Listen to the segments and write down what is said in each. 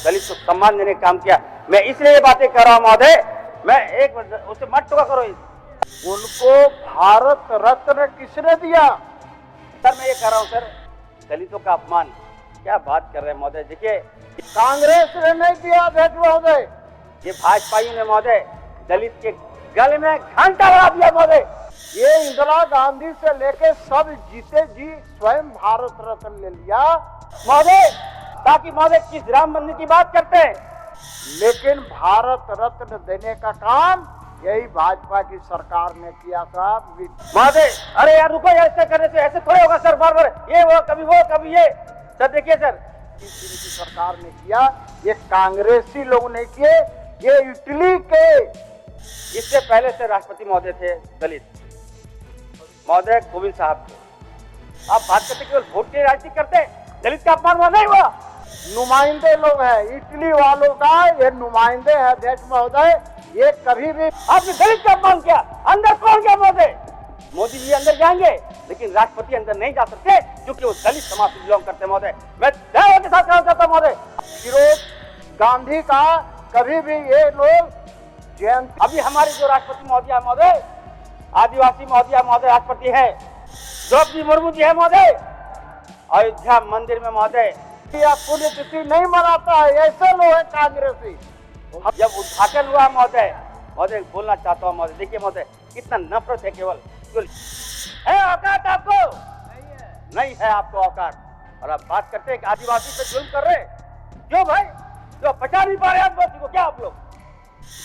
दलित को सम्मान देने का काम किया। मैं इसलिए ये बातें कर रहा हूँ महोदय, मैं एक मिनट उसे मत टोका करो। उनको भारत रत्न किसने दिया? सर मैं ये कह रहा हूँ सर, दलितों का अपमान क्या बात कर रहे हैं महोदय। देखिए कांग्रेस ने नहीं दिया अध्यक्ष महोदय, ये भाजपाइयों ने महोदय दलित के गले में घंटा लगा दिया महोदय। ये इंदिरा गांधी से लेके सब जीते जी स्वयं भारत रत्न ले लिया महोदय, ताकि महोदय किस राम मंदिर की बात करते हैं, लेकिन भारत रत्न देने का काम यही भाजपा की सरकार ने किया था। महोदय अरे यार रुको यार, ऐसे करने से ऐसे थोड़े होगा सर, बार बार ये वो कभी वो कभी ये। सर देखिए सर, की सरकार ने किया, ये कांग्रेसी लोग ने किए, ये इटली के इससे पहले से राष्ट्रपति महोदय थे दलित महोदय कोविंद साहब थे। आप बात करते केवल वोट की राजनीति करते, दलित का अपमान हुआ नहीं हुआ। नुमाइंदे लोग हैं, इटली वालों का ये नुमाइंदे हैं अध्यक्ष महोदय। ये कभी भी आपने दलित का अपमान किया, अंदर कौन गया महोदय? मोदी जी अंदर जाएंगे लेकिन राष्ट्रपति अंदर नहीं जा सकते क्योंकि वो दलित समाज से बिलोंग करते महोदय। मैं दया के साथ कहना चाहता हूँ महोदय, विरोध गांधी का कभी भी ये लोग जयंती। अभी हमारी जो राष्ट्रपति महोदया महोदय, आदिवासी महोदया महोदय राष्ट्रपति है, द्रौपदी मुर्मू जी है महोदय, अयोध्या मंदिर में महोदय या पुण्यतिथि नहीं मनाता है, ऐसे लोग हैं कांग्रेसी। जब उद्घाटन हुआ महोदय, महोदय बोलना चाहता हूँ महोदय, देखिए महोदय कितना नफरत है, केवल है औकात आपको नहीं है आपको औकात, और आप बात करते हैं कि आदिवासी पे जुल्म कर रहे, क्यों भाई? जो बचा नहीं पा रहे आदिवासी को, क्या आप लोग?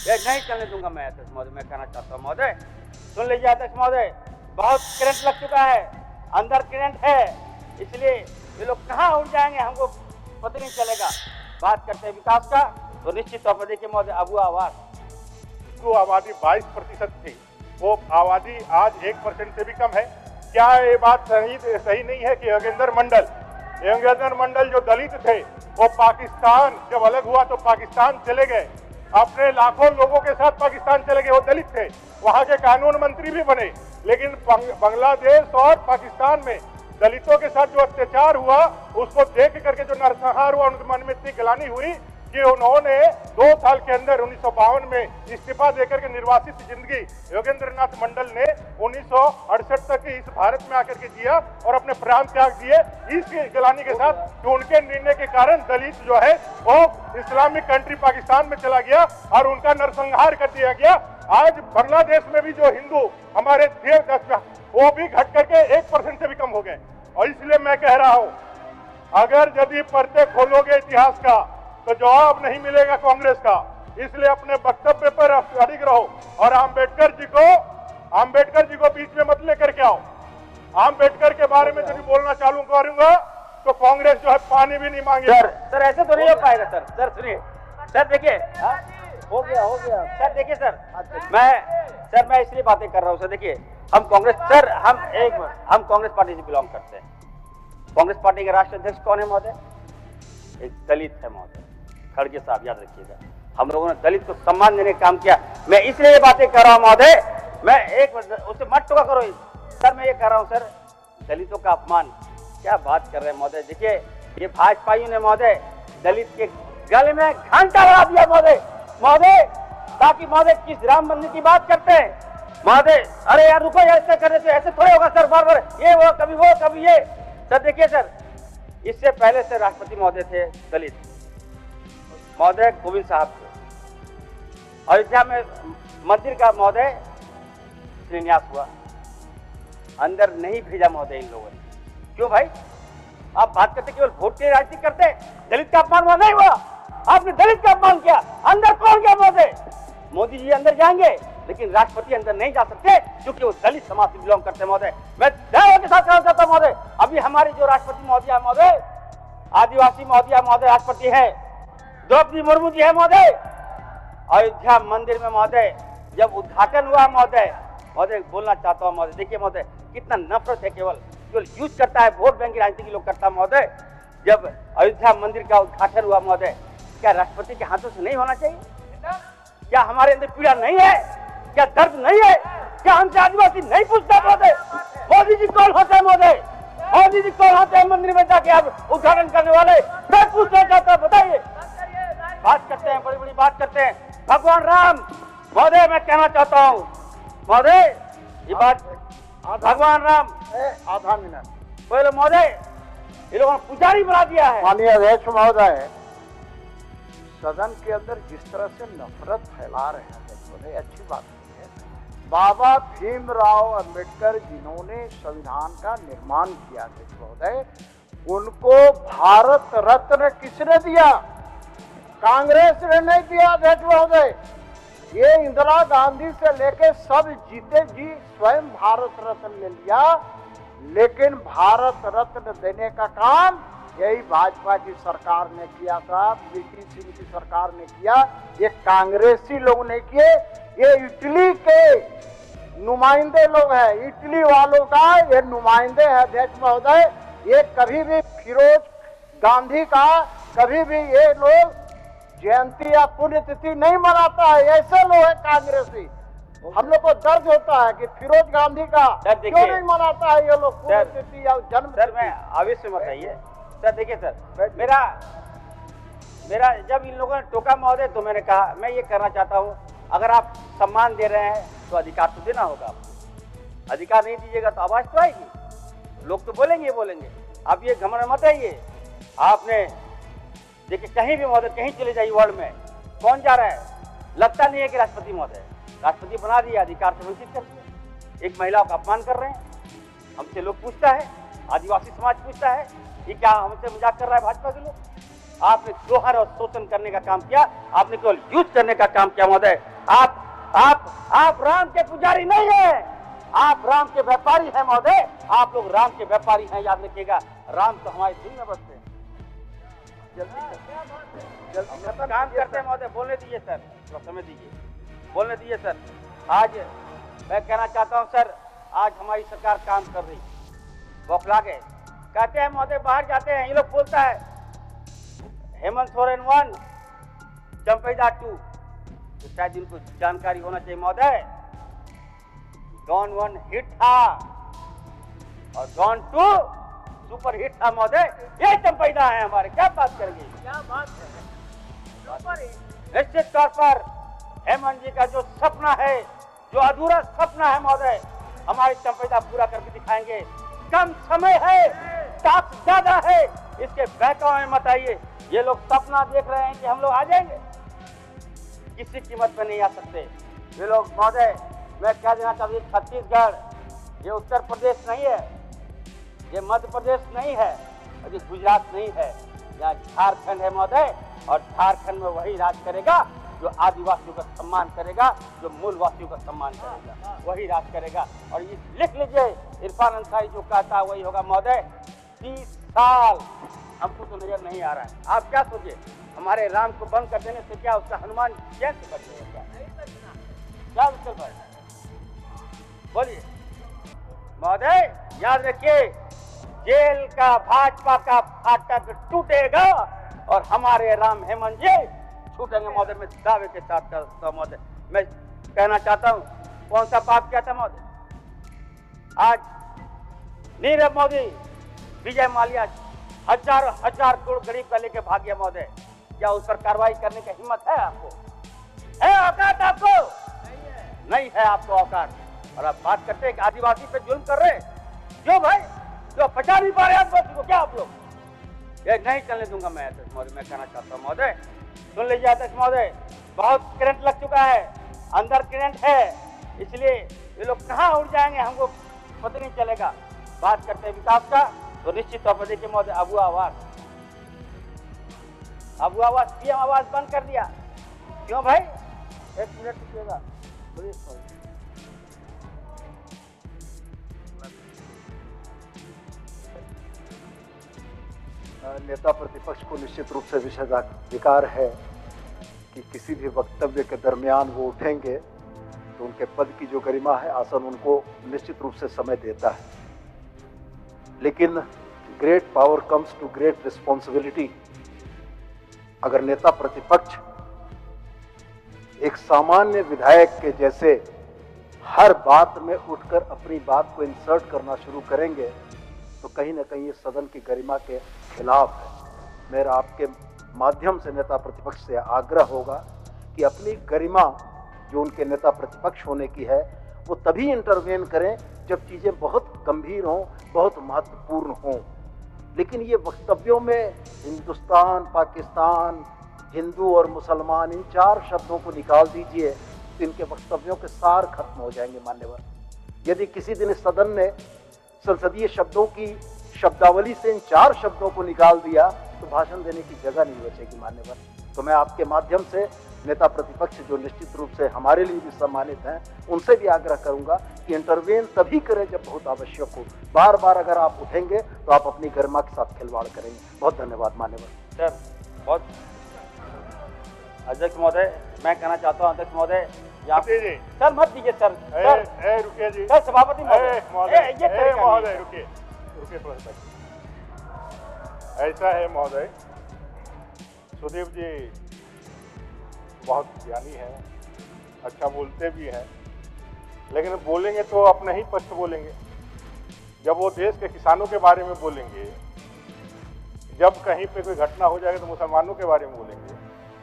ये नहीं चलने दूंगा मैं अध्यक्ष महोदय। मैं कहना चाहता हूँ महोदय, सुन लीजिए अध्यक्ष महोदय, बहुत करंट लग चुका है, अंदर करंट है, इसलिए ये लोग कहाँ उड़ जाएंगे हमको पता नहीं चलेगा। बात करते हैं विकास का, तो निश्चित तौर पर देखिए महोदय, अबुआ आवास जो आबादी 22% थी, वो आबादी आज 1% से भी कम है। क्या ये बात सही नहीं है कि योगेंद्र मंडल जो दलित थे, वो पाकिस्तान जब अलग हुआ तो पाकिस्तान चले गए, अपने लाखों लोगों के साथ पाकिस्तान चले गए, वो दलित थे, वहां के कानून मंत्री भी बने, लेकिन बांग्लादेश और पाकिस्तान में दलितों के साथ जो अत्याचार हुआ उसको देख करके जो नरसंहार हुआ, उनके मन में इतनी गिलानी हुई कि उन्होंने 2 साल के अंदर 1952 में इस्तीफा देकर के निर्वासित जिंदगी योगेंद्र नाथ मंडल ने 1968 तक इस भारत में आकर के जिया और अपने प्राण त्याग दिए इस गिलानी के साथ कि उनके निर्णय के कारण दलित जो है वो इस्लामिक कंट्री पाकिस्तान में चला गया और उनका नरसंहार कर दिया गया। आज बांग्लादेश में भी जो हिंदू हमारे थे वो भी घट करके 1% से भी कम हो गए। और इसलिए मैं कह रहा हूं, अगर यदि पर्चे खोलोगे इतिहास का तो जवाब नहीं मिलेगा कांग्रेस का, इसलिए अपने वक्तव्य पर अडिग रहो और आम्बेडकर जी को बीच में मत लेकर के आओ। आम्बेडकर के बारे में जब बोलना चालू करूंगा तो कांग्रेस जो है पानी भी नहीं मांगे। सर ऐसे तो नहीं हो पाएगा सर सुनिए सर, देखिए हो गया सर, देखिए सर मैं इसलिए बातें कर रहा हूँ सर। देखिए हम कांग्रेस सर हम कांग्रेस पार्टी से बिलोंग करते हैं। कांग्रेस पार्टी के राष्ट्रीय अध्यक्ष कौन है महोदय? एक दलित है महोदय, खड़गे साहब, याद रखिएगा। हम लोगों ने दलित को सम्मान देने का काम किया। मैं इसलिए ये बातें कर रहा हूँ महोदय, मैं एक मिनट उसे मत टोका करो सर। मैं ये कह रहा हूँ सर, दलितों का अपमान क्या बात कर रहे हैं महोदय। देखिए ये भाजपाइयों ने महोदय दलित के गले में घंटा लगा दिया महोदय, ताकि महोदय किस राम मंदिर की बात करते हैं महोदय। अरे यार रुको यार, ऐसे करने से ऐसे थोड़े होगा सर, बार बार ये वो कभी ये। सर देखिए सर, इससे पहले से राष्ट्रपति महोदय थे दलित महोदय कोविंद साहब थे। अयोध्या में मंदिर का महोदय शिलान्यास हुआ, अंदर नहीं भेजा महोदय इन लोगों ने। क्यों भाई? आप बात करते केवल वोट की राजनीति करते, दलित का अपमान हुआ नहीं हुआ। आपने दलित का अपमान किया, अंदर कौन गया महोदय? मोदी जी अंदर जाएंगे लेकिन राष्ट्रपति अंदर नहीं जा सकते क्योंकि वो दलित समाज से बिलोंग करते महोदय। मैं दया के साथ कहना चाहता हूँ महोदय, अभी हमारी जो राष्ट्रपति महोदया महोदय, आदिवासी महोदया महोदय राष्ट्रपति है, द्रौपदी मुर्मू जी है महोदय, अयोध्या मंदिर में महोदय जब उद्घाटन हुआ महोदय बोलना चाहता हूँ महोदय, देखिए महोदय कितना नफरत है, केवल यूज करता है, वोट बैंक की राजनीति के लोग करता है महोदय। जब अयोध्या मंदिर का उद्घाटन हुआ महोदय, क्या राष्ट्रपति के हाथों से नहीं होना चाहिए? क्या हमारे अंदर पीड़ा नहीं है? क्या दर्द नहीं है? क्या हमसे आदिवासी नहीं पूछता महोदय? मोदी जी कौन होते हैं महोदय? मोदी जी कौन होते हैं मंदिर में जाके आप उद्घाटन करने वाले? मैं पूछना चाहता हूं, बताइए बात करते हैं भगवान राम। महोदय मैं कहना चाहता हूँ महोदय, ये बात भगवान राम आधा मिनट बोले महोदय, ये लोगों ने पुजारी बना दिया है। माननीय अध्यक्ष महोदय, सदन के अंदर जिस तरह से नफरत फैला रहे हैं महोदय, अच्छी बात नहीं है। बाबा भीमराव अंबेडकर जिन्होंने संविधान का निर्माण किया महोदय, उनको भारत रत्न किसने दिया? कांग्रेस ने नहीं दिया अध्यक्ष महोदय। ये इंदिरा गांधी से लेके सब जीते जी स्वयं भारत रत्न ले लिया, लेकिन भारत रत्न देने का काम यही भाजपा की सरकार ने किया था, वीपी सिंह की सरकार ने किया, ये कांग्रेसी लोग ने किए। ये इटली के नुमाइंदे लोग हैं, इटली वालों का ये नुमाइंदे हैं अध्यक्ष महोदय। ये कभी भी फिरोज गांधी का कभी भी ये लोग जयंती या पुण्यतिथि नहीं मनाता है। ऐसे लोग हैं कांग्रेसी। हम लोग को दर्द होता है कि फिरोज गांधी का क्यों नहीं मनाता है ये लोग पुण्यतिथि या जन्म। सर मैं आवेश में बताइए सर। देखिए सर, मेरा जब इन लोगों ने टोका महोदय, तो मैंने कहा मैं ये करना चाहता हूँ, अगर आप सम्मान दे रहे हैं तो अधिकार तो देना होगा आपको। अधिकार नहीं दीजिएगा तो आवाज तो आएगी, लोग तो बोलेंगे। अब ये घमंड मत आइए। आपने देखिए कहीं भी महोदय, कहीं चले जाइए वर्ल्ड में, कौन जा रहा है? लगता नहीं है कि राष्ट्रपति महोदय, राष्ट्रपति बना दिया, अधिकार से वंचित कर दिया। एक महिलाओं का अपमान कर रहे हैं। हमसे लोग पूछता है, आदिवासी समाज पूछता है, ये क्या हमसे मजाक कर रहा है भाजपा के लोग? आपने दोहर और शोषण करने का काम किया, आपने केवल यूज करने का काम किया महोदय। आप राम के पुजारी नहीं है, आप राम के व्यापारी हैं महोदय। आप लोग राम के व्यापारी हैं, याद रखिएगा। राम तो हमारे दिल में बसते हैं। जल्दी काम करते हैं महोदय। बोलने दीजिए सर, थोड़ा समय दीजिए, बोलने दीजिए सर। आज मैं कहना चाहता हूं सर, आज हमारी सरकार काम कर रही, बौखला गए। कहते हैं महोदय बाहर जाते हैं, ये लोग बोलता है हेमंत सोरेन 1, चंपैदा 2, तो शायद इनको जानकारी होना चाहिए महोदय। डॉन 1 हिट था और डॉन 2 सुपर हिट था महोदय। ये चंपैदा है हमारे, क्या बात करेंगे? क्या बात है? निश्चित तौर पर हेमंत जी का जो सपना है, जो अधूरा सपना है महोदय, हमारे चंपैदा पूरा करके दिखाएंगे। कम समय है, ताकत ज्यादा है, इसके बहकावे में मत आइए। ये लोग सपना देख रहे हैं कि हम लोग आ जाएंगे, किसी कीमत पे नहीं आ सकते ये लोग महोदय। मैं क्या देना चाहता हूँ, छत्तीसगढ़, ये उत्तर प्रदेश नहीं है, ये मध्य प्रदेश नहीं है, और ये गुजरात नहीं है, यहाँ झारखंड है महोदय। और झारखंड में वही राज करेगा जो आदिवासियों का सम्मान करेगा, जो मूलवासियों का सम्मान करेगा, वही राज करेगा। और ये लिख लीजिए, इरफान अंसारी जो कहता है वही होगा महोदय। 30 साल हमको तो नजर नहीं आ रहा है। आप क्या सोचिए, हमारे राम को बंद कर देने से क्या उसका हनुमान जयंती कर देगा? क्या विकल्प है? बोलिए महोदय। याद रखिए, जेल का भाजपा का फाटक टूटेगा और हमारे राम हेमंत जी छूटेंगे महोदय। मैं दावे के साथ कहता हूं महोदय। मैं कहना चाहता हूं, कौन सा पाप किया था महोदय? आज नीरव मोदी, विजय माल्या हजार करोड़ गरीब का लेके भाग गया महोदय। क्या उस पर कार्रवाई करने की हिम्मत है आपको? है औकात आपको? नहीं है आपको औकात। और आप बात करते हैं कि आदिवासी पे जुल्म कर रहे, क्यों भाई? जो बचा नहीं पा रहे आदिवासी को, क्या आप लोग? ये नहीं चलने दूंगा मैं अध्यक्ष महोदय। मैं कहना चाहता हूँ महोदय, सुन लीजिए अध्यक्ष महोदय, बहुत करंट लग चुका है, अंदर करंट है, इसलिए ये लोग कहाँ उड़ जाएंगे हमको पता नहीं चलेगा। बात करते हैं विकास का, तो निश्चित तौर पर देखिए महोदय, अबू आवास पीएम आवास बंद कर दिया। क्यों भाई? एक मिनट रुकिएगा। नेता प्रतिपक्ष को निश्चित रूप से विषयाधिकार है कि किसी भी वक्तव्य के दरमियान वो उठेंगे तो उनके पद की जो गरिमा है, आसन उनको निश्चित रूप से समय देता है। लेकिन great power comes to great responsibility. अगर नेता प्रतिपक्ष एक सामान्य विधायक के जैसे हर बात में उठकर अपनी बात को इंसर्ट करना शुरू करेंगे तो कहीं ना कहीं ये सदन की गरिमा के खिलाफ है। मेरा आपके माध्यम से नेता प्रतिपक्ष से आग्रह होगा कि अपनी गरिमा जो उनके नेता प्रतिपक्ष होने की है वो तभी इंटरवेन करें जब चीज़ें बहुत गंभीर हों, बहुत महत्वपूर्ण हों। लेकिन ये वक्तव्यों में हिंदुस्तान, पाकिस्तान, हिंदू और मुसलमान, इन 4 शब्दों को निकाल दीजिए तो इनके वक्तव्यों के सार खत्म हो जाएंगे मान्यवर। यदि किसी दिन इस सदन ने संसदीय शब्दों की शब्दावली से इन 4 शब्दों को निकाल दिया तो भाषण देने की जगह नहीं बचेगी मान्यवर। तो मैं आपके माध्यम से नेता प्रतिपक्ष जो निश्चित रूप से हमारे लिए भी सम्मानित हैं, उनसे भी आग्रह करूंगा कि इंटरवेन तभी करें जब बहुत आवश्यक हो। बार बार अगर आप उठेंगे तो आप अपनी गरिमा के साथ खिलवाड़ करेंगे। बहुत धन्यवाद मान्यवर। सर बहुत अध्यक्ष महोदय, मैं कहना चाहता हूँ अध्यक्ष महोदय, जी सर मत दीजिए सर। रुकिए जी, सर सभापति महोदय रुकिए थोड़ा सा। ऐसा है महोदय, सुदेव जी बहुत ज्ञानी है, अच्छा बोलते भी हैं, लेकिन बोलेंगे तो अपना ही पक्ष बोलेंगे। जब वो देश के किसानों के बारे में बोलेंगे, जब कहीं पे कोई घटना हो जाएगी तो मुसलमानों के बारे में बोलेंगे,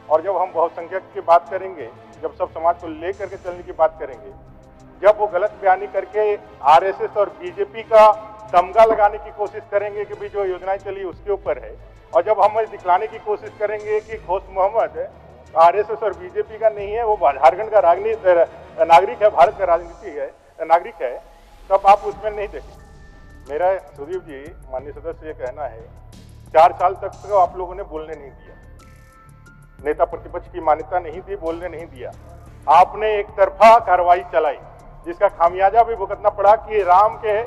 और जब हम बहुसंख्यक की बात करेंगे, जब सब समाज को लेकर के चलने की बात करेंगे, जब वो गलत बयानी करके आरएसएस और बीजेपी का तमगा लगाने की कोशिश करेंगे कि भाई जो योजनाएं चली उसके ऊपर है, और जब हम दिखलाने की कोशिश करेंगे कि खोस मोहम्मद आरएसएस और बीजेपी का नहीं है, वो झारखंड का नागरिक है, भारत का राजनीति है, नागरिक है, तब आप उसमें नहीं देखें। मेरा सुदीप जी माननीय सदस्य ये कहना है, 4 साल तक तो आप लोगों ने बोलने नहीं दिया, नेता प्रतिपक्ष की मान्यता नहीं दी, बोलने नहीं दिया। आपने एक तरफा कार्रवाई चलाई जिसका खामियाजा भी भुगतना पड़ा कि राम के,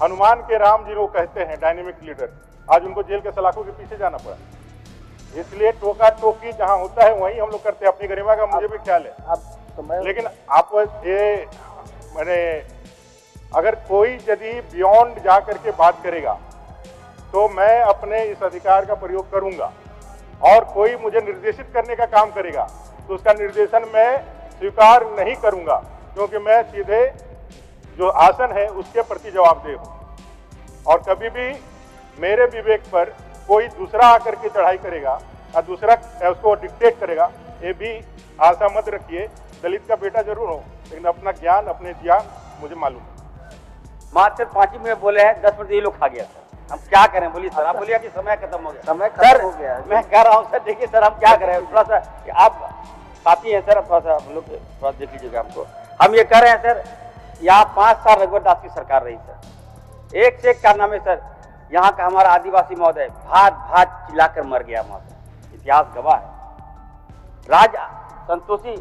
हनुमान के राम जिनको कहते हैं डायनेमिक लीडर, आज उनको जेल के सलाखों के पीछे जाना पड़ा। इसलिए टोका टोकी जहां होता है वहीं हम लोग करते हैं, अपनी गरिमा का मुझे भी ख्याल है। लेकिन आप ये मैंने अगर कोई यदि बियॉन्ड जा करके बात करेगा तो मैं अपने इस अधिकार का प्रयोग करूंगा, और कोई मुझे निर्देशित करने का काम करेगा तो उसका निर्देशन मैं स्वीकार नहीं करूंगा, क्योंकि मैं सीधे जो आसन है उसके प्रति जवाबदेह हूं। और कभी भी मेरे विवेक पर कोई दूसरा आकर के चढ़ाई करेगा और दूसरा उसको डिक्टेट करेगा, ये भी आशा मत रखिए। दलित का बेटा जरूर हो, लेकिन अपना ज्ञान, अपने ज्ञान मुझे मालूम है। मात्र 5 मिनट बोले हैं, 10 मिनट ये लोग खा गया सर। हम क्या करें, बोलिए सर। आप बोलिए कि समय खत्म हो गया। समय खत्म हो गया। मैं कह रहा हूँ सर, देखिए सर, हम क्या करें, थोड़ा सा आप साथी हैं सर, थोड़ा सा हम लोग थोड़ा देख लीजिएगा हमको। हम ये कह रहे हैं सर, यहाँ 5 साल रघुवर दास की सरकार रही सर, एक से एक कारनामे सर। यहाँ का हमारा आदिवासी महोदय भात चिल्लाकर मर गया महोदय, इतिहास गवाह है। राजा संतोषी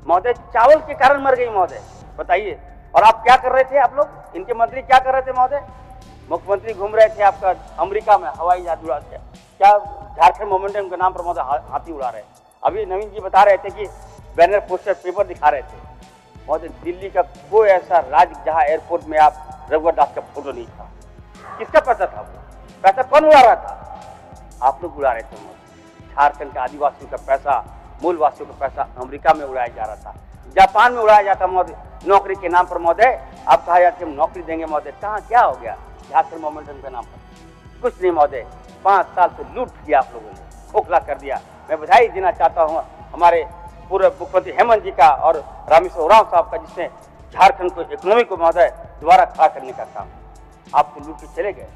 महोदय चावल के कारण मर गई महोदय, बताइए। और आप क्या कर रहे थे, आप लोग, इनके मंत्री क्या कर रहे थे महोदय? मुख्यमंत्री घूम रहे थे आपका अमेरिका में, हवाई जहाज उड़ा के, क्या झारखंड मोमेंटम के नाम पर महोदय हाथी उड़ा रहे। अभी नवीन जी बता रहे थे कि बैनर पोस्टर पेपर दिखा रहे थे महोदय। दिल्ली का कोई ऐसा राज्य जहां एयरपोर्ट में आप रघुवर दास का फोटो नहीं था। किसका पैसा था वो? पैसा कौन उड़ा रहा था? आप लोग उड़ा रहे थे महोदय। झारखंड के आदिवासियों का पैसा, मूल वासियों का पैसा अमेरिका में उड़ाया जा रहा था, जापान में उड़ाया जाता महोदय, नौकरी के नाम पर महोदय। आप कहा जाते हम नौकरी देंगे महोदय, कहाँ क्या हो गया झारखंड मोमेंटम के नाम पर? कुछ नहीं महोदय, 5 साल से लूट किया आप लोगों ने, खोखला कर दिया। मैं बधाई देना चाहता हूँ हमारे पूर्व मुख्यमंत्री हेमंत जी का और रामेश्वर उरांव साहब का, जिसने झारखंड को, इकोनॉमी को महोदय दोबारा खड़ा करने का काम। आप तो लूट के चले गए,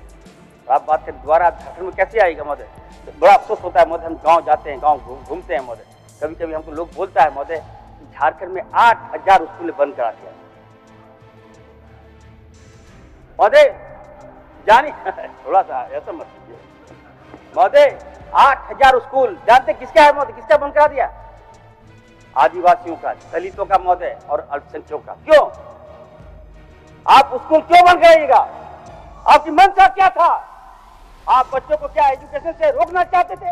आप बात करें दोबारा झारखंड में कैसे आएगा महोदय? तो बड़ा अफसोस होता है महोदय। हम गाँव जाते हैं, गाँव घूमते हैं महोदय, कभी कभी हमको लोग बोलता है महोदय झारखंड में 8000 स्कूल बंद करा दिया महोदय। जानी थोड़ा सा ऐसा मत कीजिए महोदय, 8000 स्कूल जानते किसका है महोदय? किसका बंद करा दिया? आदिवासियों का, दलितों का महोदय, और अल्पसंख्यकों का। क्यों आप स्कूल क्यों बंद कराइएगा? आपकी मंशा क्या था? आप बच्चों को क्या एजुकेशन से रोकना चाहते थे?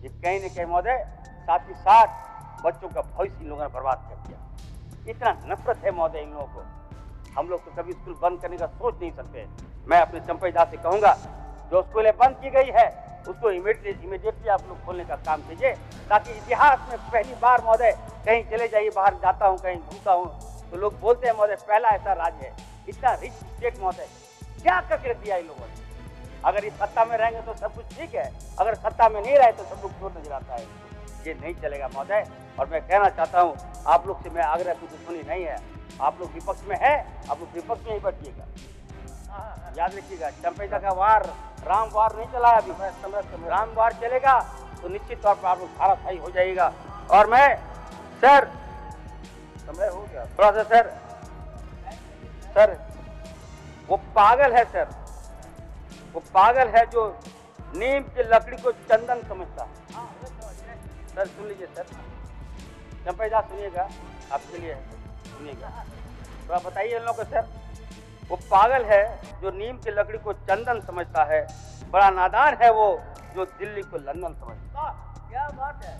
ये कहीं न कहीं महोदय साथ ही साथ बच्चों का भविष्य इन लोगों ने बर्बाद कर दिया। इतना नफरत है महोदय इन लोगों को। हम लोग तो कभी स्कूल बंद करने का सोच नहीं सकते। मैं अपने चंपई दास से कहूंगा, जो स्कूलें बंद की गई है उसको इमीडिएटली आप लोग खोलने का काम कीजिए, ताकि इतिहास में पहली बार महोदय, कहीं चले जाइए, बाहर जाता हूँ, कहीं घूमता हूँ, तो लोग बोलते हैं महोदय पहला ऐसा राज्य है, इतना रिच स्टेट महोदय, क्या करके दिया इन लोगों ने। अगर इस सत्ता में रहेंगे तो सब कुछ ठीक है, अगर सत्ता में नहीं रहे तो सब लोग चोर नजर आता है। ये नहीं चलेगा महोदय। और मैं कहना चाहता हूँ आप लोग से मैं आग्रह की दुश्मनी नहीं है, आप लोग विपक्ष में है, आप लोग विपक्ष में ही बैठिएगा। याद रखिएगा चंपेदा का वार राम वार नहीं चला अभी, राम वार चलेगा तो निश्चित तौर पर आप लोग धाराशायी हो जाएगा। और मैं सर समय हो गया थोड़ा सा सर वो पागल है सर, वो पागल है जो नीम की लकड़ी को चंदन समझता है। सर सुन लीजिए सर, चंपेदा सुनिएगा, आपके लिए सुनिएगा, थोड़ा बताइए इन लोगों को सर। वो पागल है जो नीम की लकड़ी को चंदन समझता है, बड़ा नादान है वो जो दिल्ली को लंदन समझता है। क्या बात है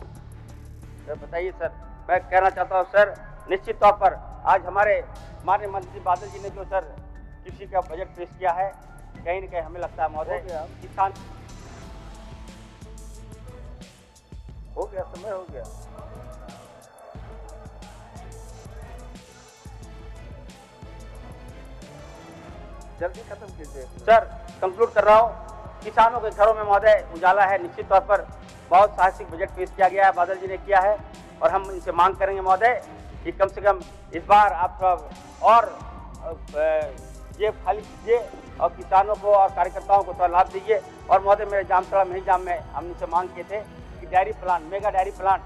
सर, बताइए सर। मैं कहना चाहता हूँ सर, निश्चित तौर पर आज हमारे माननीय मंत्री बादल जी ने जो सर कृषि का बजट पेश किया है, कहीं न कहीं हमें लगता है महोदय किसान हो गया, समय हो गया। जल्दी खत्म कीजिए सर। कंक्लूड कर रहा हूँ, किसानों के घरों में महोदय उजाला है। निश्चित तौर पर बहुत साहसिक बजट पेश किया गया है, बादल जी ने किया है, और हम इनसे मांग करेंगे महोदय कि कम से कम इस बार आप थोड़ा और ये खाली कीजिए और किसानों को और कार्यकर्ताओं को थोड़ा लाभ दीजिए। और महोदय मेरे जामतड़ा महिजाम में हम इनसे मांग किए थे कि dairy plant, mega dairy plant,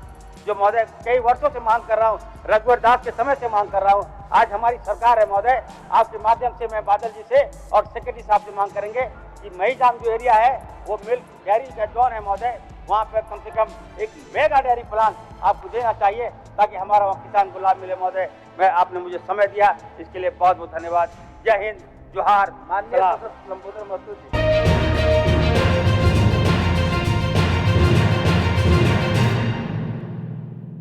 जो महोदय कई वर्षों से मांग कर रहा हूँ, रघुवर दास के समय से मांग कर रहा हूँ, आज हमारी सरकार है महोदय। आपके माध्यम से मैं बादल जी से और सेक्रेटरी साहब से मांग करेंगे कि महिजाम जो एरिया है वो मिल्क डेयरी का जोन है महोदय, वहाँ पर कम से कम एक मेगा डेयरी प्लांट आपको देना चाहिए ताकि हमारा वहाँ किसान को लाभ मिले महोदय। मैं आपने मुझे समय दिया, इसके लिए बहुत बहुत धन्यवाद। जय हिंद, जोहार, माननीय सलाम। लंबोदर महतो जी।